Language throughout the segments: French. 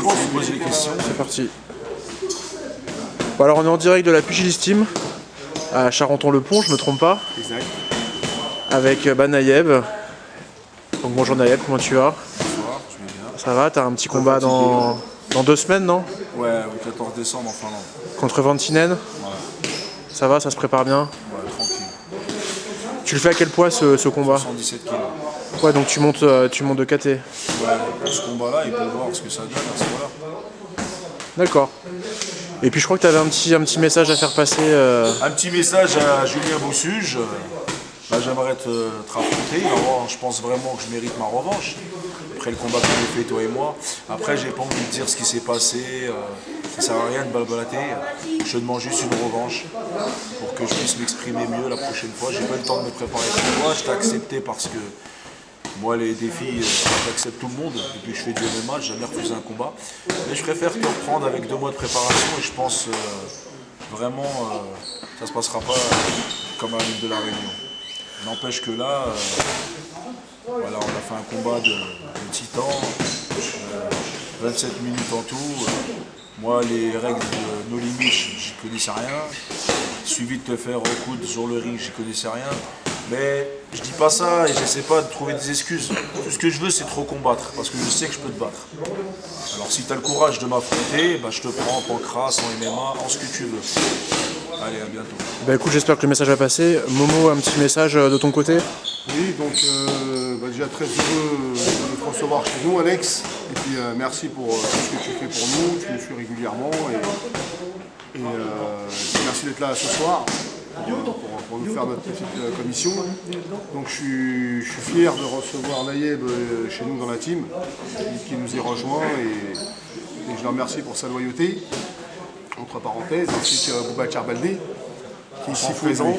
fois que tu poses les questions. C'est parti. Bon, alors on est en direct de la Pugilistime à Charenton-le-Pont, je me trompe pas. Exact. Avec Naïeb. Donc bonjour Naïeb, comment tu vas? Bonsoir, je vais bien. Ça va, t'as un petit combat dans 2 semaines, non? Ouais, au 14 décembre en Finlande. Contre Vantinen? Ouais. Ça va, ça se prépare bien? Ouais, tranquille. Tu le fais à quel poids ce combat? 117 kilos. Ouais, donc tu montes de KT. Ouais, pour ce combat-là, il faut voir ce que ça donne à ce moment-là. D'accord. Et puis je crois que tu avais un petit message à faire passer. Un petit message à Julien Bossuge. Là, j'aimerais te affronter. Alors, je pense vraiment que je mérite ma revanche. Après le combat qu'on a fait, toi et moi. Après, j'ai pas envie de dire ce qui s'est passé. Ça sert à rien de balbalater. Je demande juste une revanche pour que je puisse m'exprimer mieux la prochaine fois. J'ai pas eu le temps de me préparer pour toi. Je t'ai accepté parce que moi, les défis, j'accepte tout le monde. Et puis, je fais du MMA, j'ai jamais refusé un combat. Mais je préfère te reprendre avec 2 mois de préparation. Et je pense vraiment ça se passera pas comme à l'île de la Réunion. N'empêche que là, voilà, on a fait un combat de titan, 27 minutes en tout. Moi, les règles de No Limit, j'y connaissais rien. Suivi de te faire recoudre sur le ring, j'y connaissais rien. Mais je dis pas ça et j'essaie pas de trouver des excuses. Tout ce que je veux, c'est trop combattre, parce que je sais que je peux te battre. Alors si tu as le courage de m'affronter, bah, je te prends en pancrace, en MMA, en ce que tu veux. Allez, à bientôt. Bah écoute, j'espère que le message va passer. Momo, un petit message de ton côté? Oui, donc déjà très heureux de te recevoir chez nous, Alex. Et puis merci pour tout ce que tu fais pour nous. Tu nous suis régulièrement. Et merci d'être là ce soir pour nous faire notre petite commission. Donc je suis fier de recevoir Naïeb chez nous dans la team, qui nous est rejoint. Et je le remercie pour sa loyauté, entre parenthèses, ainsi que Boubacar Baldé, qui est ici présent.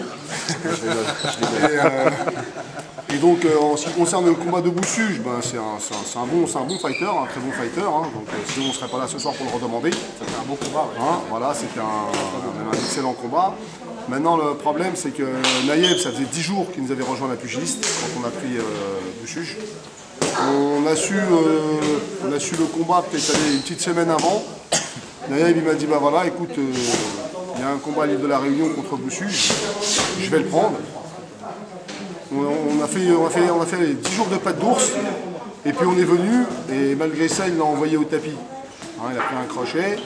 Et donc en ce qui concerne le combat de Bossuge, ben, c'est un bon fighter, un très bon fighter. Hein, donc sinon on ne serait pas là ce soir pour le redemander. C'était un bon combat. Hein, voilà, c'était un excellent combat. Maintenant le problème c'est que Naïeb, ça faisait 10 jours qu'il nous avait rejoint la pugiliste quand on a pris Bossuge. On a su le combat peut-être une petite semaine avant. Naïeb il m'a dit bah voilà écoute, il y a un combat à l'île de la Réunion contre Bossuge, je vais le prendre. On a fait les 10 jours de pattes d'ours, et puis on est venu, et malgré ça, il l'a envoyé au tapis. Hein, il a pris un crochet.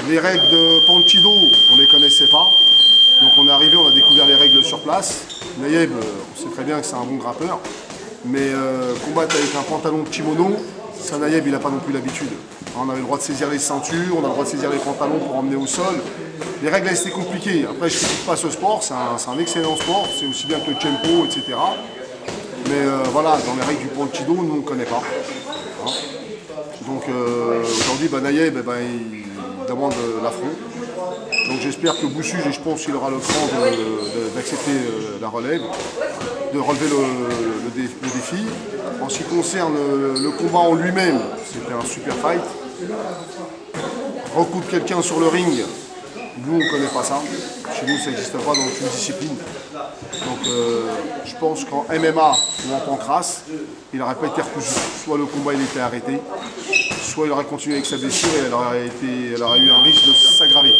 Les règles de Panchido, on ne les connaissait pas. Donc on est arrivé, on a découvert les règles sur place. Naïeb, on sait très bien que c'est un bon grappeur, mais combattre avec un pantalon de kimono, ça Naïeb, il n'a pas non plus l'habitude. On avait le droit de saisir les ceintures, on a le droit de saisir les pantalons pour emmener au sol. Les règles, elles, c'était compliqué. Après, je ne critique pas ce sport, c'est un excellent sport, c'est aussi bien que le tempo, etc. Mais voilà, dans les règles du Panchido, nous, on ne connaît pas. Hein. Donc aujourd'hui, Naïeb, il demande l'affront. Donc j'espère que Bossuge, et je pense qu'il aura le cran d'accepter la relève, de relever le défi. En ce qui concerne le combat en lui-même, c'était un super fight. Recoudre quelqu'un sur le ring, nous on ne connaît pas ça. Chez nous ça n'existe pas dans aucune discipline. Donc je pense qu'en MMA ou en pancrace, il n'aurait pas été recousu. Soit le combat il était arrêté, soit il aurait continué avec sa blessure et elle aurait eu un risque de s'aggraver.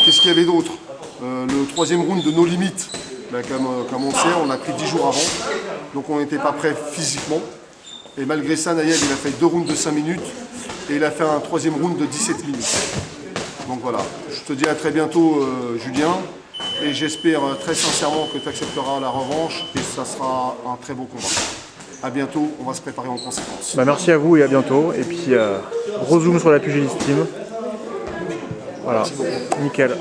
Qu'est-ce qu'il y avait d'autre? Le 3e round de No Limit, comme on sait, on a pris 10 jours avant, donc on n'était pas prêt physiquement. Et malgré ça, Naïeb il a fait 2 rounds de 5 minutes et il a fait un 3e round de 17 minutes. Donc voilà, je te dis à très bientôt Julien, et j'espère très sincèrement que tu accepteras la revanche et ça sera un très beau combat. A bientôt, on va se préparer en conséquence. Bah merci à vous et à bientôt. Et puis gros zoom sur la pugilistime. Voilà, nickel.